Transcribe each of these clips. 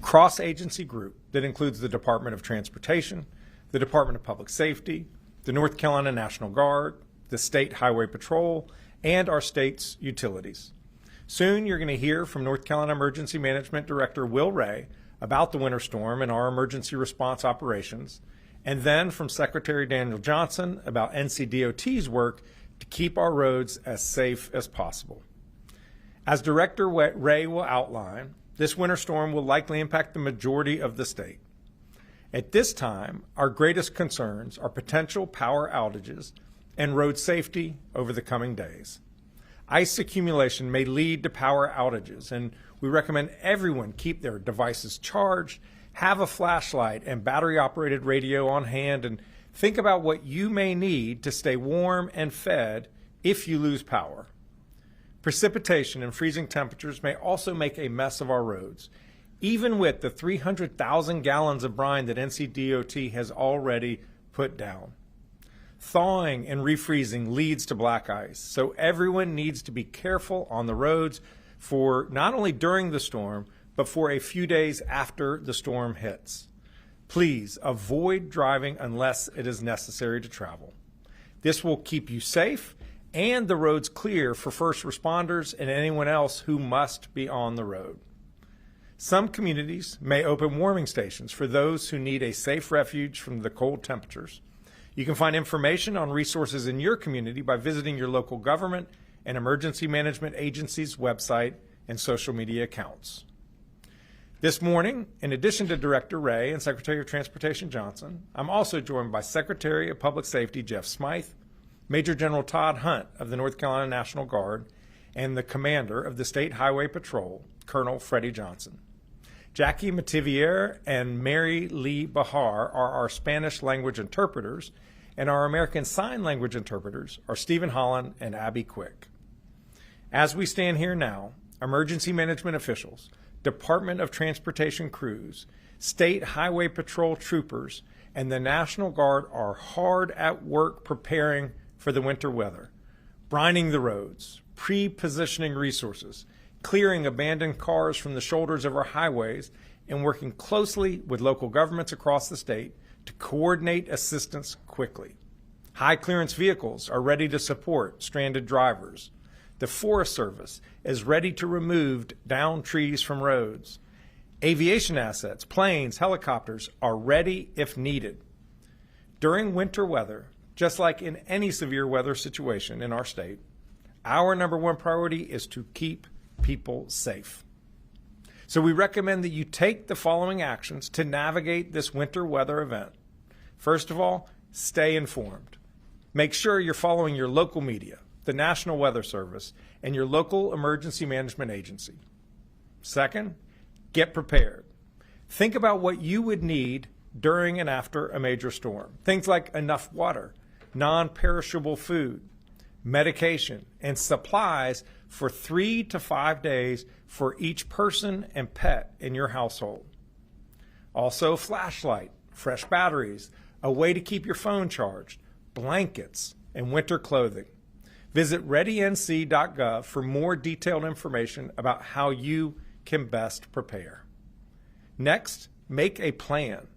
cross-agency group that includes the Department of Transportation, the Department of Public Safety, the North Carolina National Guard, the State Highway Patrol, and our state's utilities. Soon you're going to hear from North Carolina Emergency Management Director Will Ray about the winter storm and our emergency response operations, and then from Secretary Daniel Johnson about NCDOT's work to keep our roads as safe as possible. As Director Ray will outline, this winter storm will likely impact the majority of the state. At this time, our greatest concerns are potential power outages and road safety over the coming days. Ice accumulation may lead to power outages, and we recommend everyone keep their devices charged, have a flashlight and battery-operated radio on hand, and think about what you may need to stay warm and fed if you lose power. Precipitation and freezing temperatures may also make a mess of our roads, even with the 300,000 gallons of brine that NCDOT has already put down. Thawing and refreezing leads to black ice, so everyone needs to be careful on the roads for not only during the storm, but for a few days after the storm hits. Please avoid driving unless it is necessary to travel. This will keep you safe and the roads clear for first responders and anyone else who must be on the road. Some communities may open warming stations for those who need a safe refuge from the cold temperatures. You can find information on resources in your community by visiting your local government and emergency management agency's website and social media accounts. This morning, in addition to Director Ray and Secretary of Transportation Johnson, I'm also joined by Secretary of Public Safety Jeff Smythe, Major General Todd Hunt of the North Carolina National Guard, and the Commander of the State Highway Patrol, Colonel Freddie Johnson. Jackie Mativier and Mary Lee Bahar are our Spanish language interpreters, and our American Sign Language interpreters are Stephen Holland and Abby Quick. As we stand here now, emergency management officials, Department of Transportation crews, State Highway Patrol troopers, and the National Guard are hard at work preparing for the winter weather, brining the roads, pre-positioning resources, clearing abandoned cars from the shoulders of our highways, and working closely with local governments across the state to coordinate assistance quickly. High clearance vehicles are ready to support stranded drivers. The Forest Service is ready to remove downed trees from roads. Aviation assets, planes, helicopters are ready if needed. During winter weather, just like in any severe weather situation in our state, our number one priority is to keep people safe. So we recommend that you take the following actions to navigate this winter weather event. First of all, stay informed. Make sure you're following your local media, the National Weather Service, and your local emergency management agency. Second, get prepared. Think about what you would need during and after a major storm. Things like enough water, non-perishable food, medication, and supplies for 3 to 5 days for each person and pet in your household. Also, a flashlight, fresh batteries, a way to keep your phone charged, blankets, and winter clothing. Visit readync.gov for more detailed information about how you can best prepare. Next, make a plan.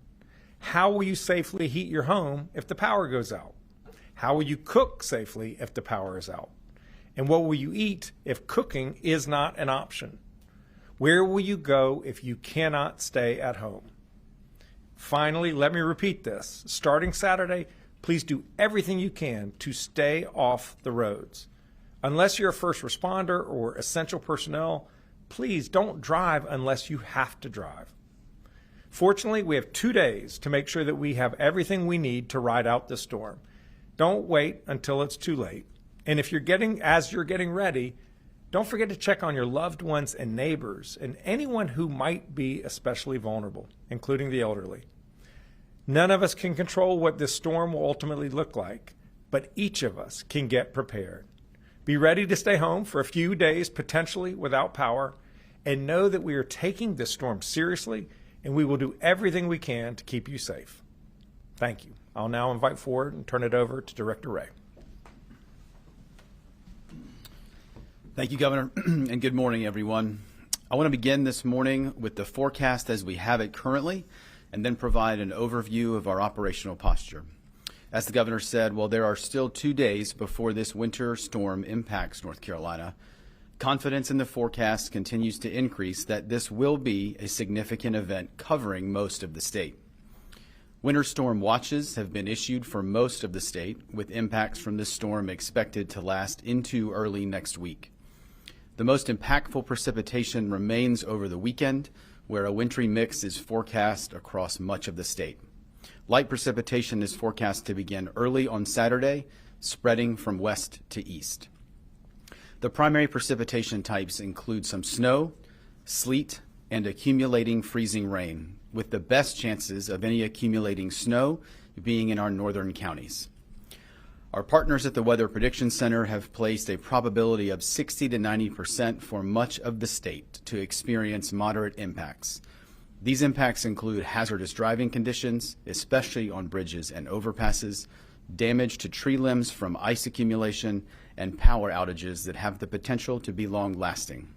How will you safely heat your home if the power goes out? How will you cook safely if the power is out? And what will you eat if cooking is not an option? Where will you go if you cannot stay at home? Finally, let me repeat this. Starting Saturday, please do everything you can to stay off the roads. Unless you're a first responder or essential personnel, please don't drive unless you have to drive. Fortunately, we have 2 days to make sure that we have everything we need to ride out this storm. Don't wait until it's too late. And if as you're getting ready, don't forget to check on your loved ones and neighbors and anyone who might be especially vulnerable, including the elderly. None of us can control what this storm will ultimately look like, but each of us can get prepared. Be ready to stay home for a few days, potentially without power, and know that we are taking this storm seriously and we will do everything we can to keep you safe. Thank you. I'll now invite forward and turn it over to Director Ray. Thank you, Governor, and good morning, everyone. I want to begin this morning with the forecast as we have it currently, and then provide an overview of our operational posture. As the governor said, while there are still 2 days before this winter storm impacts North Carolina, confidence in the forecast continues to increase that this will be a significant event covering most of the state. Winter storm watches have been issued for most of the state, with impacts from this storm expected to last into early next week. The most impactful precipitation remains over the weekend, where a wintry mix is forecast across much of the state. Light precipitation is forecast to begin early on Saturday, spreading from west to east. The primary precipitation types include some snow, sleet, and accumulating freezing rain, with the best chances of any accumulating snow being in our northern counties. Our partners at the Weather Prediction Center have placed a probability of 60 to 90% for much of the state to experience moderate impacts. These impacts include hazardous driving conditions, especially on bridges and overpasses, damage to tree limbs from ice accumulation, and power outages that have the potential to be long-lasting.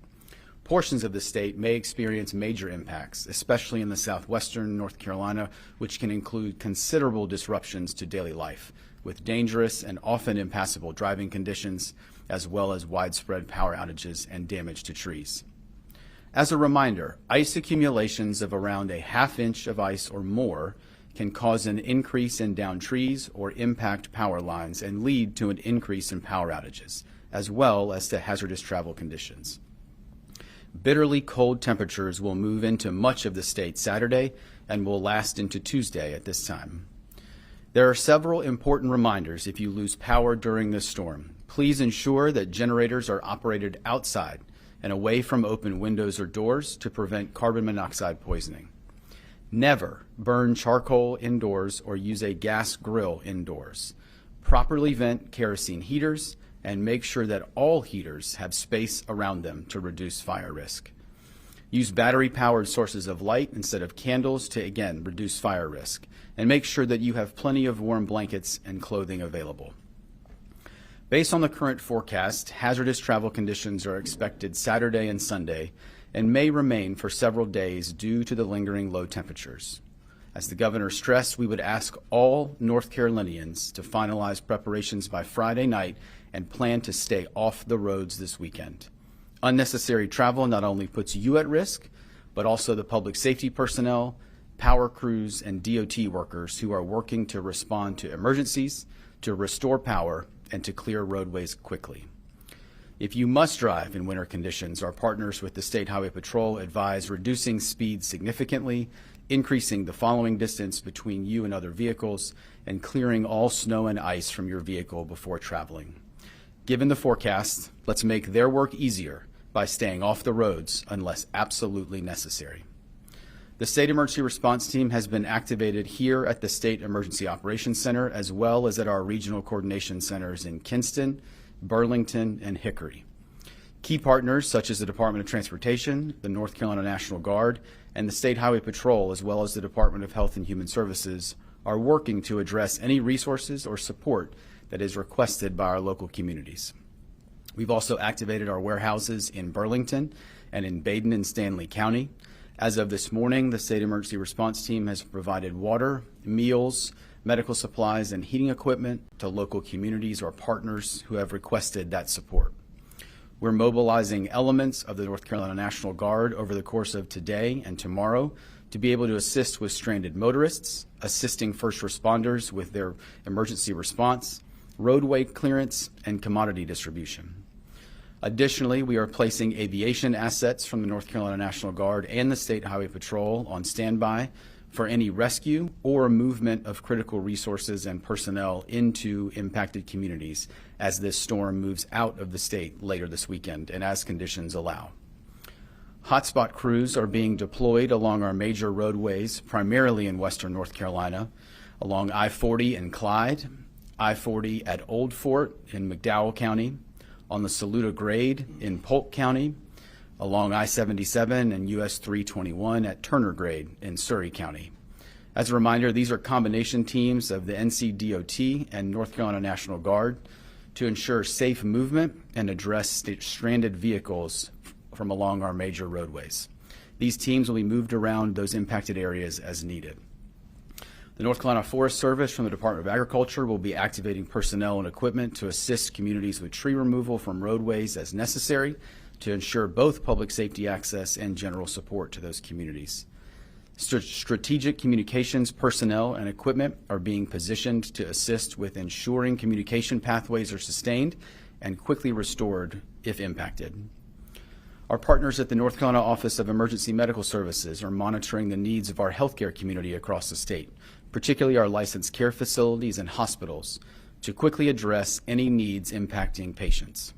Portions of the state may experience major impacts, especially in the southwestern North Carolina, which can include considerable disruptions to daily life, with dangerous and often impassable driving conditions, as well as widespread power outages and damage to trees. As a reminder, ice accumulations of around a ½ inch of ice or more can cause an increase in downed trees or impact power lines and lead to an increase in power outages, as well as to hazardous travel conditions. Bitterly cold temperatures will move into much of the state Saturday and will last into Tuesday at this time. There are several important reminders if you lose power during this storm. Please ensure that generators are operated outside and away from open windows or doors to prevent carbon monoxide poisoning. Never burn charcoal indoors or use a gas grill indoors. Properly vent kerosene heaters and make sure that all heaters have space around them to reduce fire risk. Use battery-powered sources of light instead of candles to, again, reduce fire risk. And make sure that you have plenty of warm blankets and clothing available. Based on the current forecast, hazardous travel conditions are expected Saturday and Sunday and may remain for several days due to the lingering low temperatures. As the governor stressed, we would ask all North Carolinians to finalize preparations by Friday night and plan to stay off the roads this weekend. Unnecessary travel not only puts you at risk, but also the public safety personnel, power crews, and DOT workers who are working to respond to emergencies, to restore power, and to clear roadways quickly. If you must drive in winter conditions, our partners with the State Highway Patrol advise reducing speed significantly, increasing the following distance between you and other vehicles, and clearing all snow and ice from your vehicle before traveling. Given the forecast, let's make their work easier by staying off the roads unless absolutely necessary. The State Emergency Response Team has been activated here at the State Emergency Operations Center as well as at our regional coordination centers in Kinston, Burlington, and Hickory. Key partners such as the Department of Transportation, the North Carolina National Guard, and the State Highway Patrol, as well as the Department of Health and Human Services, are working to address any resources or support that is requested by our local communities. We've also activated our warehouses in Burlington and in Baden and Stanley County. As of this morning, the State Emergency Response Team has provided water, meals, medical supplies, and heating equipment to local communities or partners who have requested that support. We're mobilizing elements of the North Carolina National Guard over the course of today and tomorrow to be able to assist with stranded motorists, assisting first responders with their emergency response, roadway clearance, and commodity distribution. Additionally, we are placing aviation assets from the North Carolina National Guard and the State Highway Patrol on standby for any rescue or movement of critical resources and personnel into impacted communities as this storm moves out of the state later this weekend and as conditions allow. Hotspot crews are being deployed along our major roadways, primarily in western North Carolina, along I-40 in Clyde, I-40 at Old Fort in McDowell County, on the Saluda Grade in Polk County, along I-77 and US 321 at Turner Grade in Surrey County. As a reminder, these are combination teams of the NCDOT and North Carolina National Guard to ensure safe movement and address stranded vehicles from along our major roadways. These teams will be moved around those impacted areas as needed. The North Carolina Forest Service from the Department of Agriculture will be activating personnel and equipment to assist communities with tree removal from roadways as necessary to ensure both public safety access and general support to those communities. Strategic communications personnel and equipment are being positioned to assist with ensuring communication pathways are sustained and quickly restored if impacted. Our partners at the North Carolina Office of Emergency Medical Services are monitoring the needs of our healthcare community across the state, particularly our licensed care facilities and hospitals, to quickly address any needs impacting patients.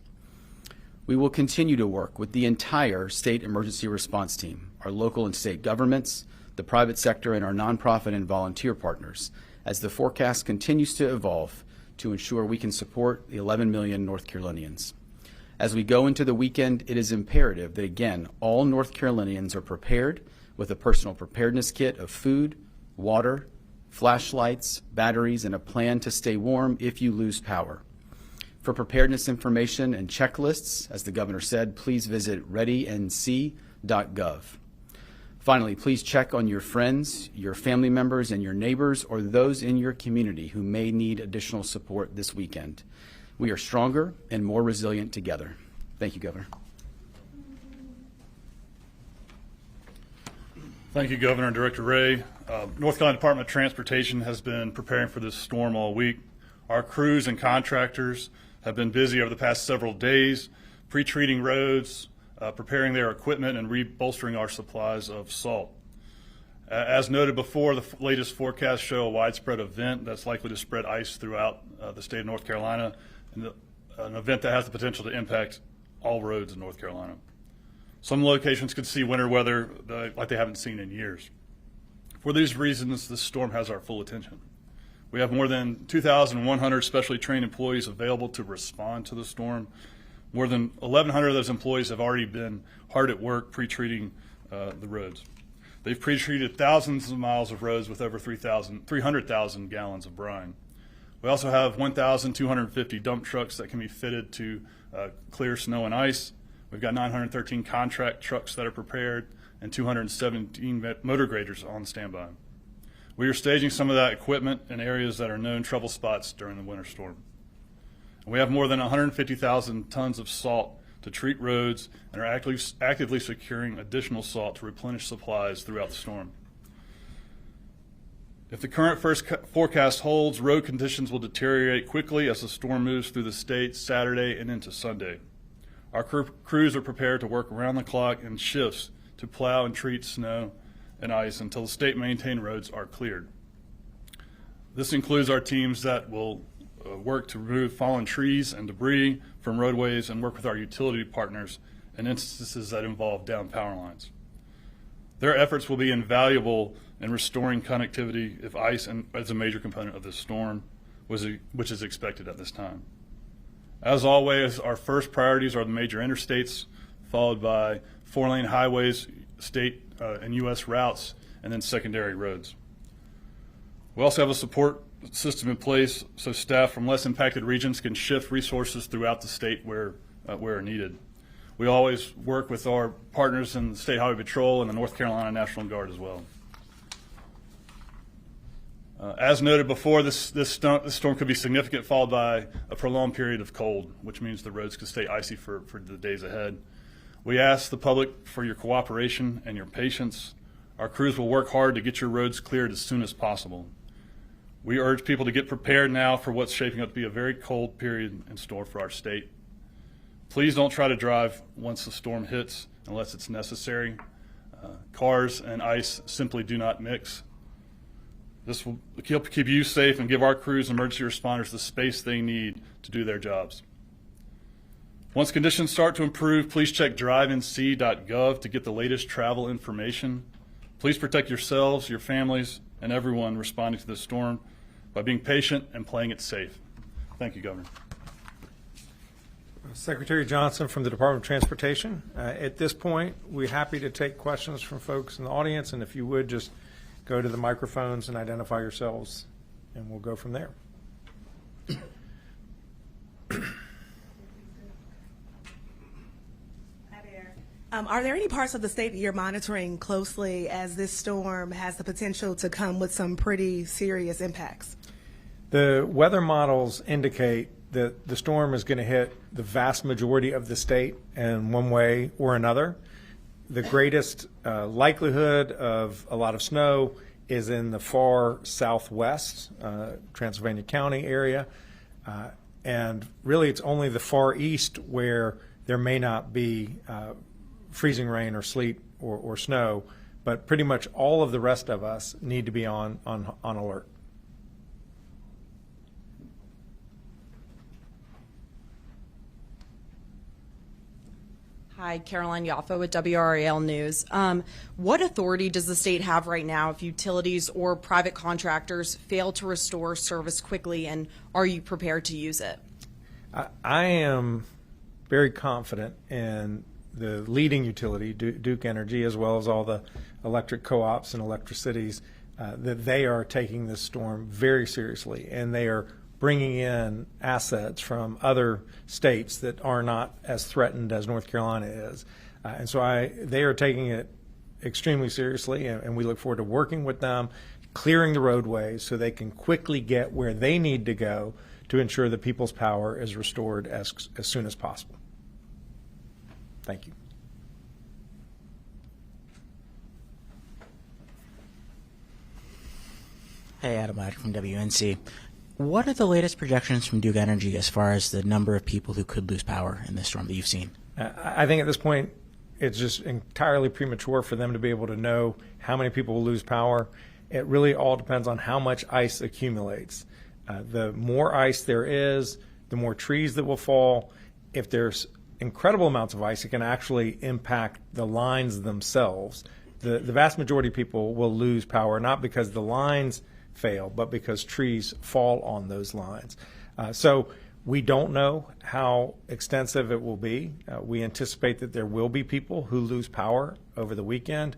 We will continue to work with the entire state emergency response team, our local and state governments, the private sector, and our nonprofit and volunteer partners as the forecast continues to evolve to ensure we can support the 11 million North Carolinians. As we go into the weekend, it is imperative that, again, all North Carolinians are prepared with a personal preparedness kit of food, water, flashlights, batteries, and a plan to stay warm if you lose power. For preparedness information and checklists, as the governor said, please visit readync.gov. Finally, please check on your friends, your family members, and your neighbors, or those in your community who may need additional support this weekend. We are stronger and more resilient together. Thank you, Governor. Thank you, Governor and Director Ray. North Carolina Department of Transportation has been preparing for this storm all week. Our crews and contractors have been busy over the past several days, pre-treating roads, preparing their equipment, and rebolstering our supplies of salt. As noted before, the latest forecasts show a widespread event that's likely to spread ice throughout the state of North Carolina, and an event that has the potential to impact all roads in North Carolina. Some locations could see winter weather like they haven't seen in years. For these reasons, this storm has our full attention. We have more than 2,100 specially trained employees available to respond to the storm. More than 1,100 of those employees have already been hard at work pre-treating the roads. They've pre-treated thousands of miles of roads with over 300,000 gallons of brine. We also have 1,250 dump trucks that can be fitted to clear snow and ice. We've got 913 contract trucks that are prepared and 217 motor graders on standby. We are staging some of that equipment in areas that are known trouble spots during the winter storm. We have more than 150,000 tons of salt to treat roads and are actively securing additional salt to replenish supplies throughout the storm. If the current first forecast holds, road conditions will deteriorate quickly as the storm moves through the state Saturday and into Sunday. Our crews are prepared to work around the clock in shifts to plow and treat snow and ice until the state-maintained roads are cleared. This includes our teams that will work to remove fallen trees and debris from roadways and work with our utility partners in instances that involve downed power lines. Their efforts will be invaluable in restoring connectivity if ice is a major component of this storm, which is expected at this time. As always, our first priorities are the major interstates, followed by 4-lane highways, state and U.S. routes, and then secondary roads. We also have a support system in place so staff from less impacted regions can shift resources throughout the state where needed. We always work with our partners in the State Highway Patrol and the North Carolina National Guard as well. As noted before, this storm could be significant, followed by a prolonged period of cold, which means the roads could stay icy for the days ahead. We ask the public for your cooperation and your patience. Our crews will work hard to get your roads cleared as soon as possible. We urge people to get prepared now for what's shaping up to be a very cold period in store for our state. Please don't try to drive once the storm hits unless it's necessary. Cars and ice simply do not mix. This will keep you safe and give our crews and emergency responders the space they need to do their jobs. Once conditions start to improve, please check drivenc.gov to get the latest travel information. Please protect yourselves, your families, and everyone responding to this storm by being patient and playing it safe. Thank you, Governor. Secretary Johnson from the Department of Transportation. At this point, we're happy to take questions from folks in the audience, and if you would just go to the microphones and identify yourselves, and we'll go from there. Hi there. Are there any parts of the state that you're monitoring closely as this storm has the potential to come with some pretty serious impacts? The weather models indicate that the storm is going to hit the vast majority of the state in one way or another. The greatest likelihood of a lot of snow is in the far southwest, Transylvania County area. And really, it's only the far east where there may not be freezing rain or sleet or snow, but pretty much all of the rest of us need to be on alert. Hi, Caroline Yaffa with WRAL News. What authority does the state have right now if utilities or private contractors fail to restore service quickly, and are you prepared to use it? I am very confident in the leading utility, Duke Energy, as well as all the electric co-ops and electricities, that they are taking this storm very seriously, and they are bringing in assets from other states that are not as threatened as North Carolina is. And so they are taking it extremely seriously, and we look forward to working with them, clearing the roadways so they can quickly get where they need to go to ensure that people's power is restored as soon as possible. Thank you. Hey, Adam Ladd from WNC. What are the latest projections from Duke Energy as far as the number of people who could lose power in this storm that you've seen? I think at this point, it's just entirely premature for them to be able to know how many people will lose power. It really all depends on how much ice accumulates. The more ice there is, the more trees that will fall. If there's incredible amounts of ice, it can actually impact the lines themselves. The vast majority of people will lose power, not because the lines fail, but because trees fall on those lines. So we don't know how extensive it will be. We anticipate that there will be people who lose power over the weekend.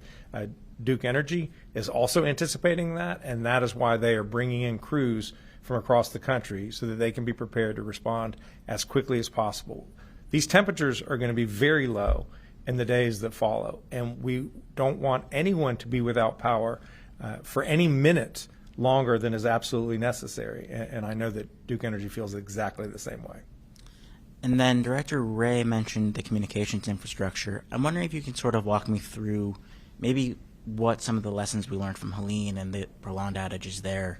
Duke Energy is also anticipating that, and that is why they are bringing in crews from across the country so that they can be prepared to respond as quickly as possible. These temperatures are going to be very low in the days that follow, and we don't want anyone to be without power for any minute longer than is absolutely necessary. And I know that Duke Energy feels exactly the same way. And then Director Ray mentioned the communications infrastructure. I'm wondering if you can sort of walk me through maybe what some of the lessons we learned from Helene and the prolonged outages there,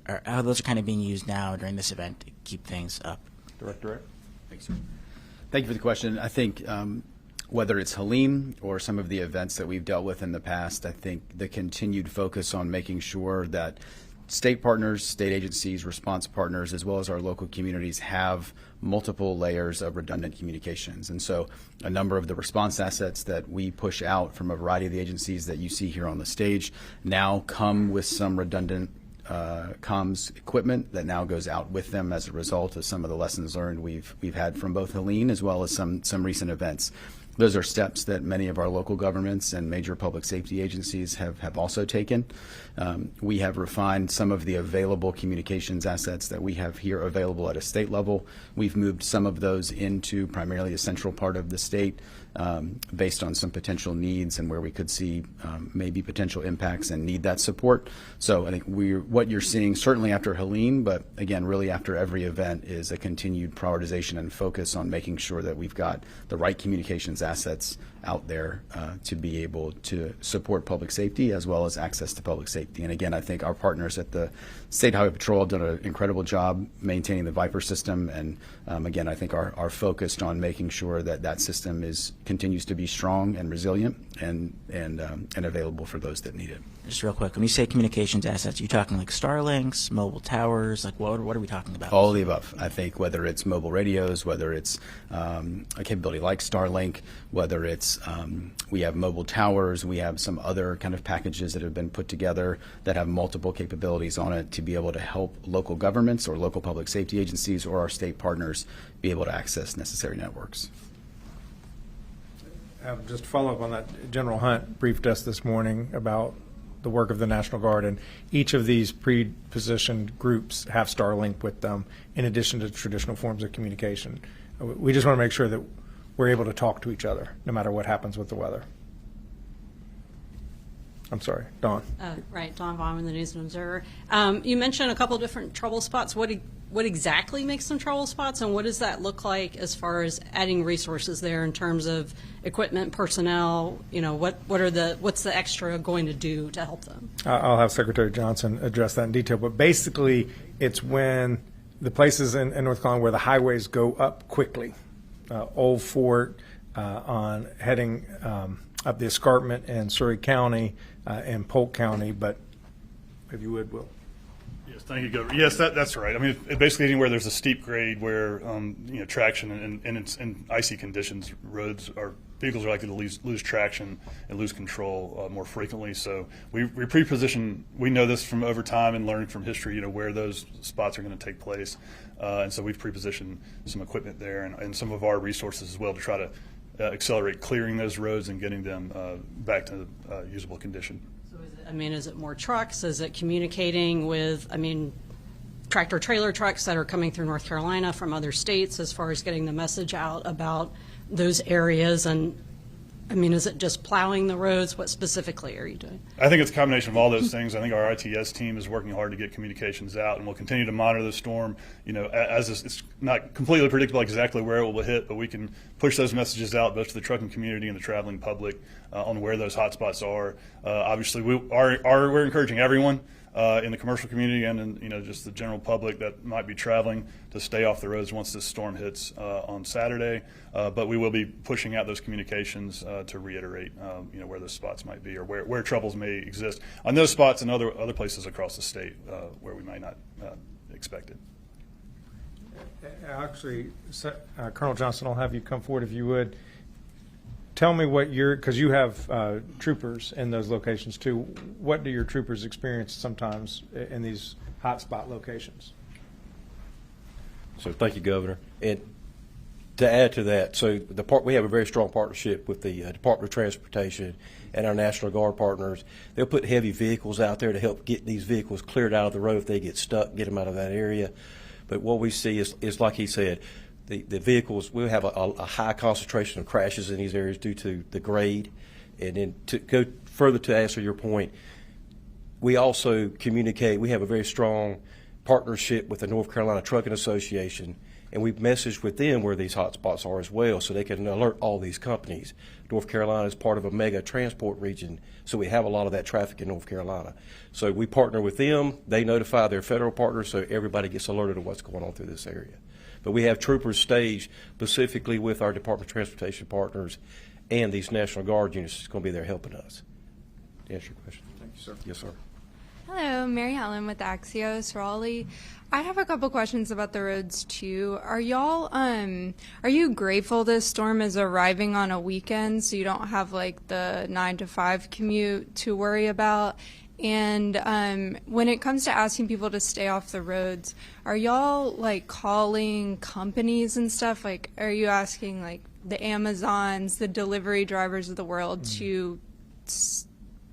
or how those are kind of being used now during this event to keep things up. Director Ray? Thanks, sir. Thank you for the question. I think whether it's Helene or some of the events that we've dealt with in the past, I think the continued focus on making sure that state partners, state agencies, response partners, as well as our local communities have multiple layers of redundant communications. And so a number of the response assets that we push out from a variety of the agencies that you see here on the stage now come with some redundant comms equipment that now goes out with them as a result of some of the lessons learned we've had from both Helene as well as some recent events. Those are steps that many of our local governments and major public safety agencies have also taken. We have refined some of the available communications assets that we have here available at a state level. We've moved some of those into primarily the central part of the state based on some potential needs and where we could see maybe potential impacts and need that support. So I think what you're seeing certainly after Helene, but again, really after every event, is a continued prioritization and focus on making sure that we've got the right communications assets out there to be able to support public safety as well as access to public safety. And again, I think our partners at the State Highway Patrol have done an incredible job maintaining the Viper system. And again, I think are focused on making sure that that system continues to be strong and resilient and available for those that need it. Just real quick, when you say communications assets, are you talking like Starlinks, mobile towers? Like what are we talking about? All of the above. I think whether it's mobile radios, whether it's a capability like Starlink, whether it's we have mobile towers, we have some other kind of packages that have been put together that have multiple capabilities on it to be able to help local governments or local public safety agencies or our state partners be able to access necessary networks. Just to follow up on that, General Hunt briefed us this morning about the work of the National Guard, and each of these pre-positioned groups have Starlink with them in addition to traditional forms of communication. We just want to make sure that we're able to talk to each other no matter what happens with the weather. I'm sorry, Dawn. Right, Dawn Vaughn with the News and Observer. You mentioned a couple of different trouble spots. What exactly makes them trouble spots, and what does that look like as far as adding resources there in terms of equipment, personnel? You know, what's the extra going to do to help them? I'll have Secretary Johnson address that in detail, but basically it's when the places in North Carolina where the highways go up quickly, Old Fort, on heading up the escarpment in Surrey County and Polk County, but if you would, Will. Yes, thank you, Governor. Yes, that's right. I mean, basically anywhere there's a steep grade where traction and it's in icy conditions, vehicles are likely to lose traction and lose control more frequently. So we pre-position. We know this from over time and learning from history. Where those spots are going to take place, and so we've pre-positioned some equipment there and some of our resources as well to try to accelerate clearing those roads and getting them back to usable condition. So is it more trucks? Is it communicating with, tractor trailer trucks that are coming through North Carolina from other states as far as getting the message out about those areas? And is it just plowing the roads? What specifically are you doing? I think it's a combination of all those things. I think our ITS team is working hard to get communications out, and we'll continue to monitor the storm. As it's not completely predictable exactly where it will hit, but we can push those messages out both to the trucking community and the traveling public on where those hot spots are. Obviously, we're encouraging everyone in the commercial community and in just the general public that might be traveling to stay off the roads once this storm hits on Saturday. But we will be pushing out those communications to reiterate where those spots might be or where troubles may exist on those spots and other places across the state where we might not expect it. Actually, Colonel Johnson, I'll have you come forward if you would. Tell me because you have troopers in those locations too. What do your troopers experience sometimes in these hotspot locations? So thank you, Governor. And to add to that, we have a very strong partnership with the Department of Transportation and our National Guard partners. They'll put heavy vehicles out there to help get these vehicles cleared out of the road if they get stuck, get them out of that area. But what we see is like he said, the vehicles, we have a high concentration of crashes in these areas due to the grade. And then to go further to answer your point, we also communicate. We have a very strong partnership with the North Carolina Trucking Association, and we've messaged with them where these hot spots are as well so they can alert all these companies. North Carolina is part of a mega transport region, so we have a lot of that traffic in North Carolina. So we partner with them. They notify their federal partners so everybody gets alerted to what's going on through this area. But we have troopers staged specifically with our Department of Transportation partners and these National Guard units that's going to be there helping us. To answer your question. Thank you, sir. Yes, sir. Hello, Mary Helen with Axios Raleigh. I have a couple questions about the roads too. Are you grateful this storm is arriving on a weekend so you don't have like the 9 to 5 commute to worry about? And when it comes to asking people to stay off the roads, are y'all like calling companies and stuff? Like, are you asking like the Amazons, the delivery drivers of the world to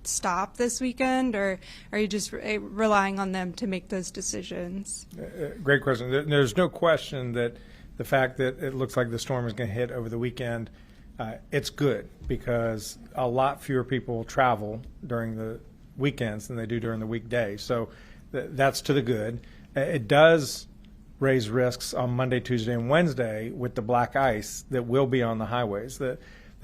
stop this weekend, or are you just relying on them to make those decisions? Great question. There's no question that the fact that it looks like the storm is going to hit over the weekend, it's good because a lot fewer people travel during the weekends than they do during the weekdays. So that's to the good. It does raise risks on Monday, Tuesday, and Wednesday with the black ice that will be on the highways. The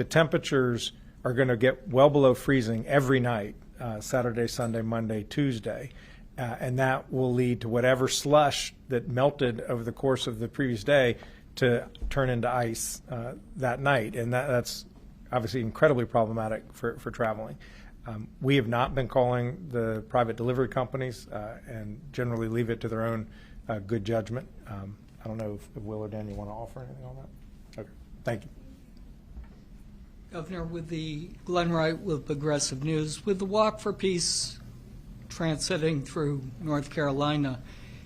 temperatures are going to get well below freezing every night, Saturday, Sunday, Monday, Tuesday. And that will lead to whatever slush that melted over the course of the previous day to turn into ice that night. And that's obviously incredibly problematic for traveling. We have not been calling the private delivery companies and generally leave it to their own good judgment. I don't know if Will or Dan, you want to offer anything on that? Okay, thank you. Governor, with the Glenn Wright with Progressive News, with the Walk for Peace transiting through North Carolina,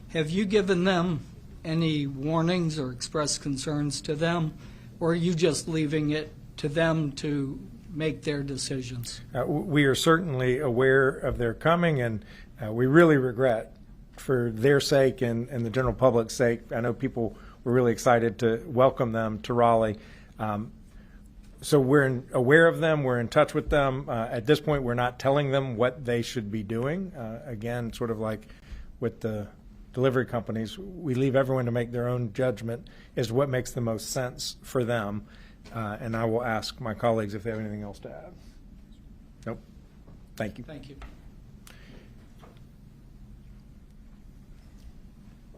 have you given them any warnings or expressed concerns to them, or are you just leaving it to them to make their decisions? We are certainly aware of their coming, and we really regret for their sake and the general public's sake. I know people were really excited to welcome them to Raleigh. So we're aware of them. We're in touch with them. At this point, we're not telling them what they should be doing. Again, sort of like with the delivery companies, we leave everyone to make their own judgment as to what makes the most sense for them. And I will ask my colleagues if they have anything else to add. Nope. Thank you. Thank you.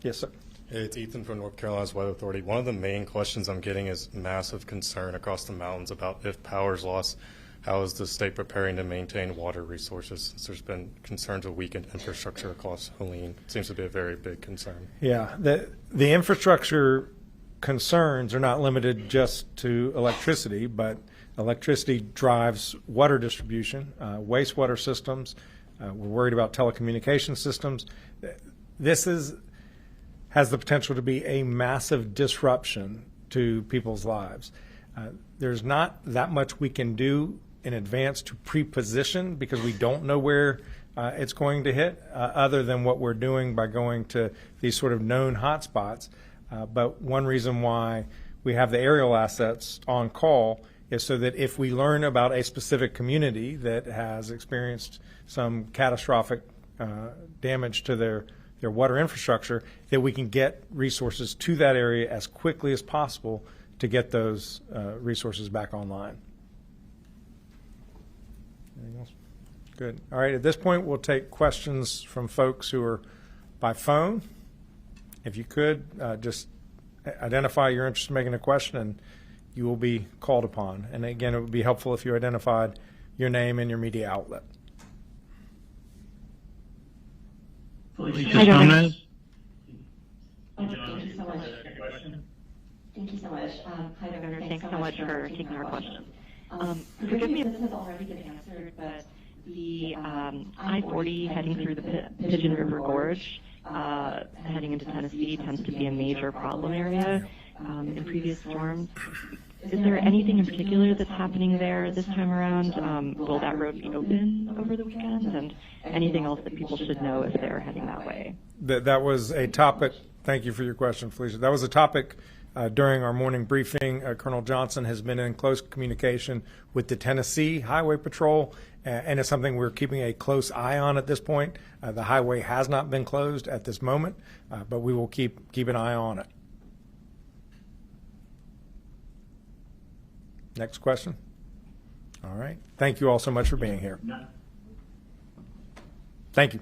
Yes, sir. Hey, it's Ethan from North Carolina's Weather Authority. One of the main questions I'm getting is massive concern across the mountains about if power is lost, how is the state preparing to maintain water resources? Since there's been concerns of weakened infrastructure across Helene. It seems to be a very big concern. Yeah, the infrastructure concerns are not limited just to electricity, but electricity drives water distribution, wastewater systems. We're worried about telecommunication systems. This has the potential to be a massive disruption to people's lives. There's not that much we can do in advance to pre-position because we don't know where it's going to hit, other than what we're doing by going to these sort of known hotspots. But one reason why we have the aerial assets on call is so that if we learn about a specific community that has experienced some catastrophic damage to their water infrastructure, that we can get resources to that area as quickly as possible to get those resources back online. Anything else? Good. All right, at this point, we'll take questions from folks who are by phone. If you could, just identify your interest in making a question, and you will be called upon. And again, it would be helpful if you identified your name and your media outlet. Hi, Governor. Thank you so much. Thank you so much. Hi, Governor. Thanks so much for taking our questions. Forgive me if this has already been answered, but the I-40 heading through the Pigeon River Gorge, heading into Tennessee, tends to be a major problem area in previous storms. Is there anything in particular that's happening there this time around? Will that road be open over the weekend? And anything else that people should know if they're heading that way? That was a topic. Thank you for your question, Felicia. That was a topic during our morning briefing. Colonel Johnson has been in close communication with the Tennessee Highway Patrol, and it's something we're keeping a close eye on at this point. The highway has not been closed at this moment, but we will keep an eye on it. Next question. All right. Thank you all so much for being here. Thank you.